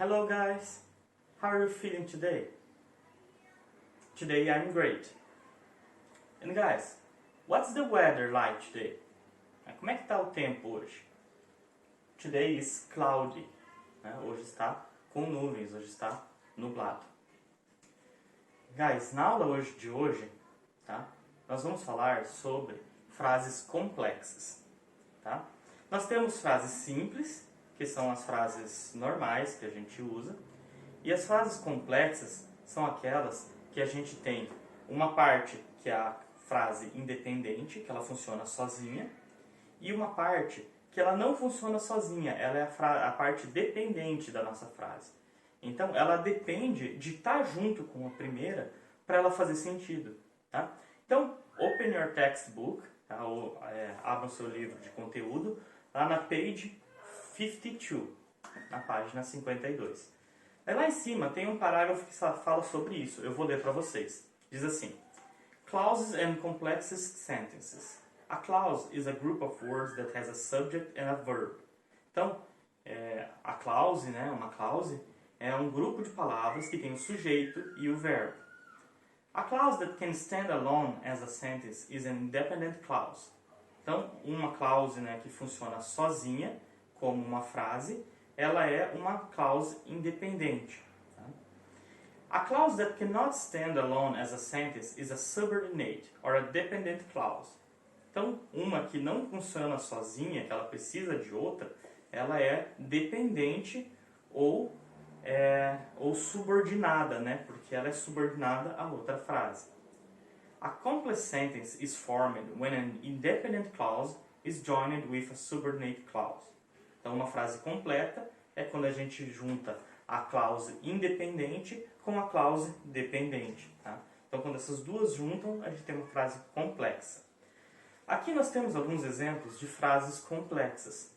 Hello guys, how are you feeling today? Today I'm great. And guys, what's the weather like today? Como é que tá o tempo hoje? Today is cloudy. Hoje está com nuvens, hoje está nublado. Guys, na aula de hoje, tá? Nós vamos falar sobre frases complexas. Tá? Nós temos frases simples, que são as frases normais que a gente usa, e as frases complexas são aquelas que a gente tem uma parte que é a frase independente, que ela funciona sozinha, e uma parte que ela não funciona sozinha, ela é a parte dependente da nossa frase. Então, ela depende de estar junto com a primeira para ela fazer sentido. Tá? Então, open your textbook, tá? Ou, abra o seu livro de conteúdo, lá na page 52, na página 52. Aí lá em cima tem um parágrafo que fala sobre isso. Eu vou ler para vocês. Diz assim: Clauses and complex sentences. A clause is a group of words that has a subject and a verb. Então, a clause, né, uma clause, é um grupo de palavras que tem o sujeito e o verbo. A clause that can stand alone as a sentence is an independent clause. Então, uma clause, né, que funciona sozinha, como uma frase, ela é uma clause independente. Tá? A clause that cannot stand alone as a sentence is a subordinate or a dependent clause. Então, uma que não funciona sozinha, que ela precisa de outra, ela é dependente ou subordinada, né? Porque ela é subordinada a outra frase. A complex sentence is formed when an independent clause is joined with a subordinate clause. Então, uma frase completa é quando a gente junta a clause independente com a clause dependente. Tá? Então, quando essas duas juntam, a gente tem uma frase complexa. Aqui nós temos alguns exemplos de frases complexas.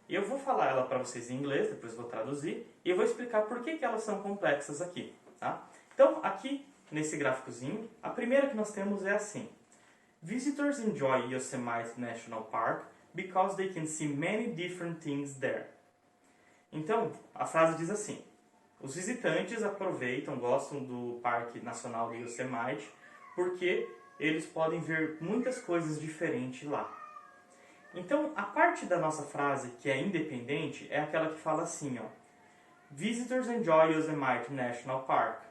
E eu vou falar ela para vocês em inglês, depois vou traduzir, e eu vou explicar por que elas são complexas aqui. Tá? Então, aqui, nesse gráficozinho, a primeira que nós temos é assim. Visitors enjoy Yosemite National Park because they can see many different things there. Então, a frase diz assim: os visitantes gostam do Parque Nacional do Yosemite porque eles podem ver muitas coisas diferentes lá. Então, a parte da nossa frase que é independente é aquela que fala assim, ó: Visitors enjoy Yosemite National Park.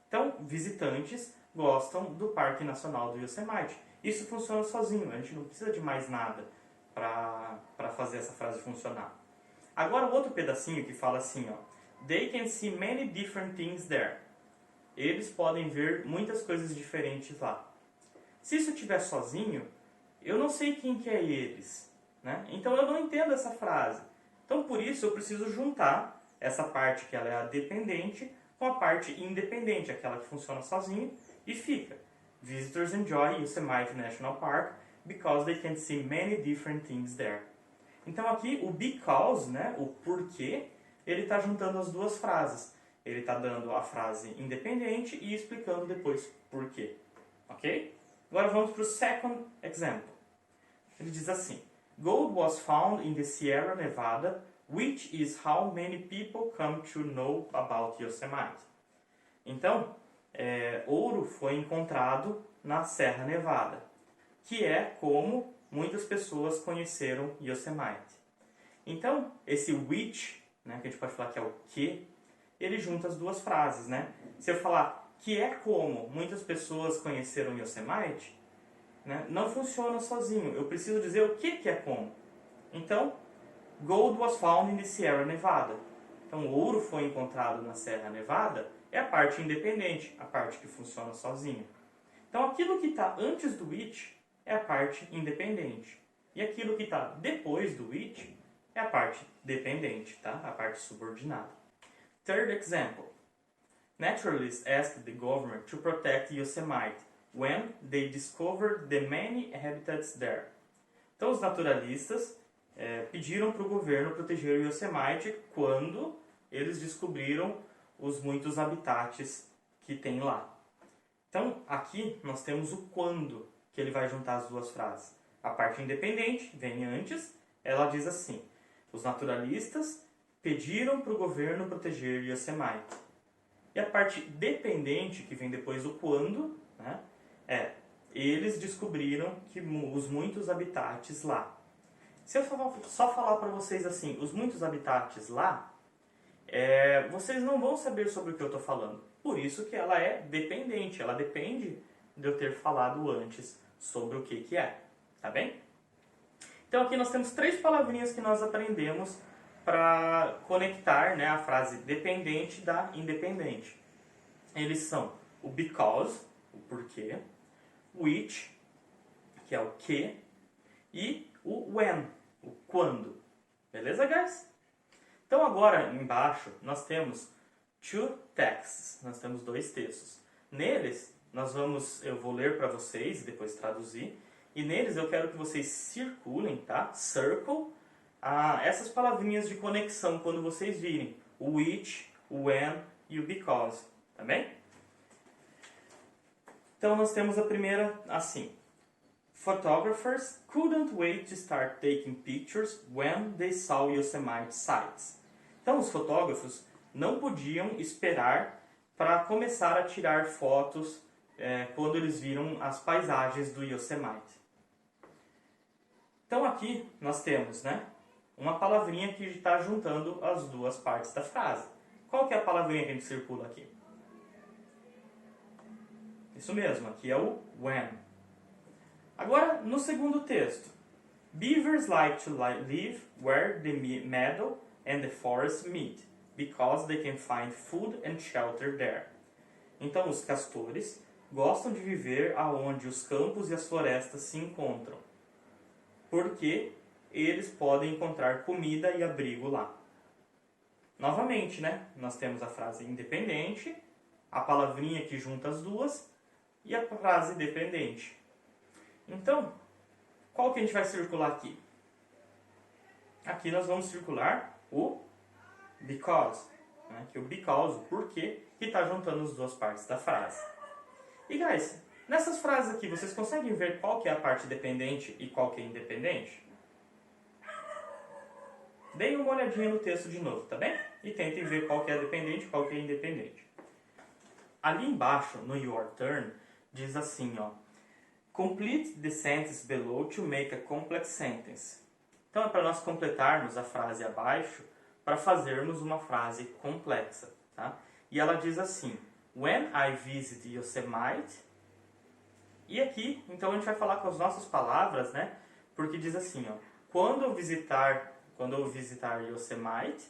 Então, visitantes gostam do Parque Nacional do Yosemite. Isso funciona sozinho, a gente não precisa de mais nada para fazer essa frase funcionar. Agora, o outro pedacinho que fala assim, ó: They can see many different things there. Eles podem ver muitas coisas diferentes lá. Se isso estiver sozinho, eu não sei quem que é eles, né? Então eu não entendo essa frase. Então por isso eu preciso juntar essa parte que ela é a dependente com a parte independente, aquela que funciona sozinha, e fica: Visitors enjoy Yosemite National Park because they can see many different things there. Então aqui o because, né, o porquê, ele está juntando as duas frases. Ele está dando a frase independente e explicando depois porquê. Ok? Agora vamos para o second example. Ele diz assim: Gold was found in the Sierra Nevada, which is how many people come to know about Yosemite. Então, ouro foi encontrado na Serra Nevada, que é como muitas pessoas conheceram Yosemite. Então, esse which, né, que a gente pode falar que é o que, ele junta as duas frases, né? Se eu falar que é como muitas pessoas conheceram Yosemite, né, não funciona sozinho. Eu preciso dizer o que é como. Então, gold was found in the Sierra Nevada. Então, ouro foi encontrado na Serra Nevada é a parte independente, a parte que funciona sozinho. Então, aquilo que está antes do which é a parte independente. E aquilo que está depois do which é a parte dependente, tá? A parte subordinada. Third example. Naturalists asked the government to protect Yosemite when they discovered the many habitats there. Então, os naturalistas pediram para o governo proteger o Yosemite quando eles descobriram os muitos habitats que tem lá. Então, aqui nós temos o quando, que ele vai juntar as duas frases. A parte independente vem antes, ela diz assim: os naturalistas pediram para o governo proteger Yosemite. E a parte dependente, que vem depois do quando, né, eles descobriram que os muitos habitats lá. Se eu só falar para vocês assim, os muitos habitats lá, vocês não vão saber sobre o que eu estou falando. Por isso que ela é dependente, ela depende de eu ter falado antes sobre o que é, tá bem? Então aqui nós temos 3 palavrinhas que nós aprendemos para conectar, né, a frase dependente da independente. Eles são o because, o porquê, which, que é o que, e o when, o quando. Beleza, guys? Então agora embaixo nós temos two texts, nós temos 2 textos. Neles eu vou ler para vocês e depois traduzir. E neles eu quero que vocês circulem, tá? Circle, essas palavrinhas de conexão quando vocês virem o which, o when e o because, tá bem? Então nós temos a primeira assim. Photographers couldn't wait to start taking pictures when they saw Yosemite sites. Então os fotógrafos não podiam esperar para começar a tirar fotos quando eles viram as paisagens do Yosemite. Então aqui nós temos, né, uma palavrinha que está juntando as 2 partes da frase. Qual que é a palavrinha que a gente circula aqui? Isso mesmo, aqui é o when. Agora, no segundo texto. Beavers like to live where the meadow and the forest meet, because they can find food and shelter there. Então, os castores gostam de viver aonde os campos e as florestas se encontram, porque eles podem encontrar comida e abrigo lá. Novamente, né? Nós temos a frase independente, a palavrinha que junta as 2 e a frase dependente. Então, qual que a gente vai circular aqui? Aqui nós vamos circular o because, né? Que é o because, o porquê, que está juntando as 2 partes da frase. E guys, nessas frases aqui, vocês conseguem ver qual que é a parte dependente e qual que é independente? Deem uma olhadinha no texto de novo, tá bem? E tentem ver qual que é dependente e qual que é independente. Ali embaixo, no your turn, diz assim, ó. Complete the sentence below to make a complex sentence. Então é para nós completarmos a frase abaixo para fazermos uma frase complexa, tá? E ela diz assim: When I visit Yosemite. E aqui, então a gente vai falar com as nossas palavras, né? Porque diz assim, ó, quando eu visitar Yosemite,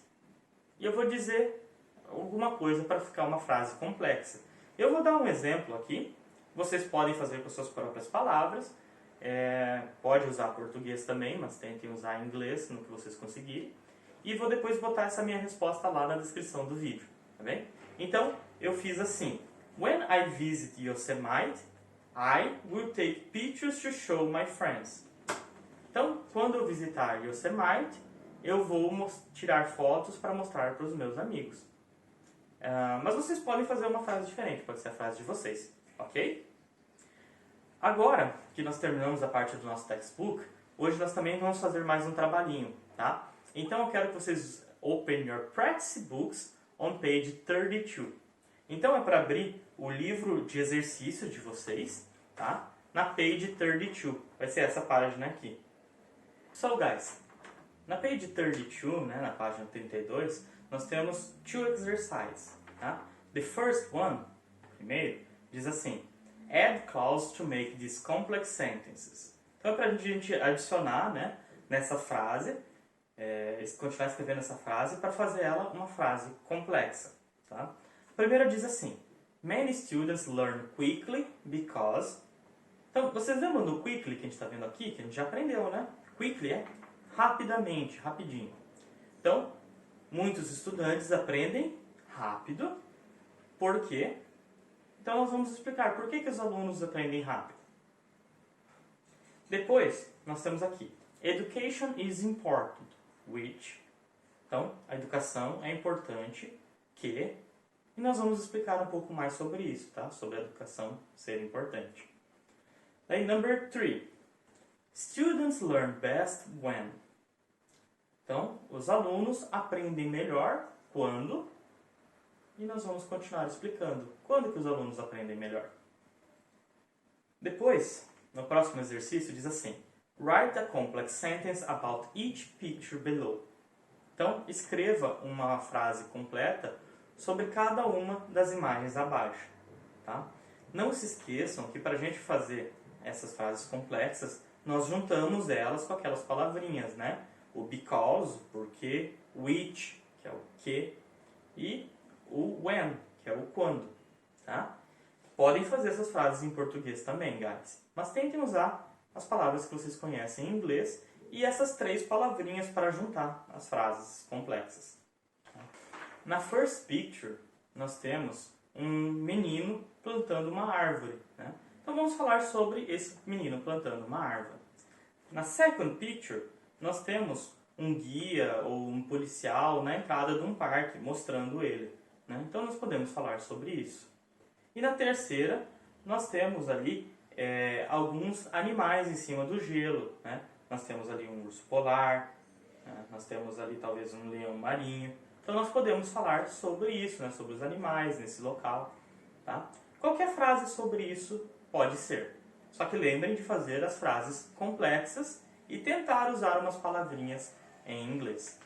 e eu vou dizer alguma coisa para ficar uma frase complexa. Eu vou dar um exemplo aqui. Vocês podem fazer com suas próprias palavras. Pode usar português também, mas tentem usar inglês no que vocês conseguirem. E vou depois botar essa minha resposta lá na descrição do vídeo, tá bem? Então, eu fiz assim. When I visit Yosemite, I will take pictures to show my friends. Então, quando eu visitar Yosemite, eu vou tirar fotos para mostrar para os meus amigos. Mas vocês podem fazer uma frase diferente, pode ser a frase de vocês, ok? Agora que nós terminamos a parte do nosso textbook, hoje nós também vamos fazer mais um trabalhinho, tá? Então eu quero que vocês open your practice books on page 32. Então é para abrir o livro de exercício de vocês, tá? Na page 32, vai ser essa página aqui. So guys, na page 32, né, na página 32, nós temos 2 exercises, tá? The first one, primeiro, diz assim: add clause to make these complex sentences. Então é para a gente adicionar, né, nessa frase, continuar escrevendo essa frase para fazer ela uma frase complexa, tá? A primeira diz assim: many students learn quickly because... Então, vocês lembram do quickly que a gente está vendo aqui, que a gente já aprendeu, né? Quickly é rapidamente, rapidinho. Então, muitos estudantes aprendem rápido. Por quê? Então, nós vamos explicar por que os alunos aprendem rápido. Depois, nós temos aqui: education is important, which... Então, a educação é importante, que... E nós vamos explicar um pouco mais sobre isso, tá? Sobre a educação ser importante. Aí, number 3. Students learn best when... Então, os alunos aprendem melhor quando... E nós vamos continuar explicando quando que os alunos aprendem melhor. Depois, no próximo exercício, diz assim: Write a complex sentence about each picture below. Então, escreva uma frase completa sobre cada uma das imagens abaixo. Tá? Não se esqueçam que para a gente fazer essas frases complexas, nós juntamos elas com aquelas palavrinhas, né? O because, porque, which, que é o que, e o when, que é o quando. Tá? Podem fazer essas frases em português também, guys. Mas tentem usar as palavras que vocês conhecem em inglês e essas 3 palavrinhas para juntar as frases complexas. Na first picture, nós temos um menino plantando uma árvore. Né? Então vamos falar sobre esse menino plantando uma árvore. Na second picture, nós temos um guia ou um policial na entrada de um parque mostrando ele. Né? Então nós podemos falar sobre isso. E na terceira, nós temos ali alguns animais em cima do gelo. Né? Nós temos ali um urso polar, nós temos ali talvez um leão marinho. Então nós podemos falar sobre isso, né? Sobre os animais nesse local. Tá? Qualquer frase sobre isso pode ser. Só que lembrem de fazer as frases complexas e tentar usar umas palavrinhas em inglês.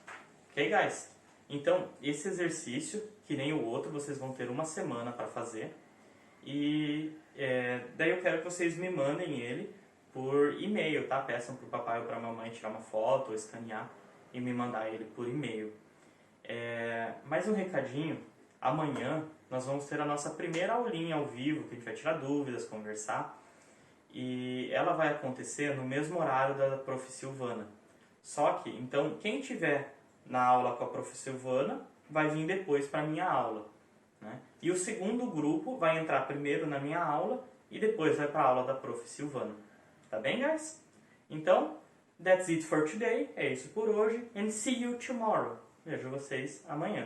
Ok, guys? Então, esse exercício, que nem o outro, vocês vão ter uma semana para fazer. E daí eu quero que vocês me mandem ele por e-mail, tá? Peçam para o papai ou para a mamãe tirar uma foto ou escanear e me mandar ele por e-mail. Mais um recadinho, amanhã nós vamos ter a nossa primeira aulinha ao vivo, que a gente vai tirar dúvidas, conversar. E ela vai acontecer no mesmo horário da Prof. Silvana. Só que, então, quem tiver na aula com a Prof. Silvana vai vir depois para a minha aula. Né? E o segundo grupo vai entrar primeiro na minha aula e depois vai para a aula da Prof. Silvana. Tá bem, guys? Então, that's it for today. É isso por hoje. And see you tomorrow. Vejo vocês amanhã.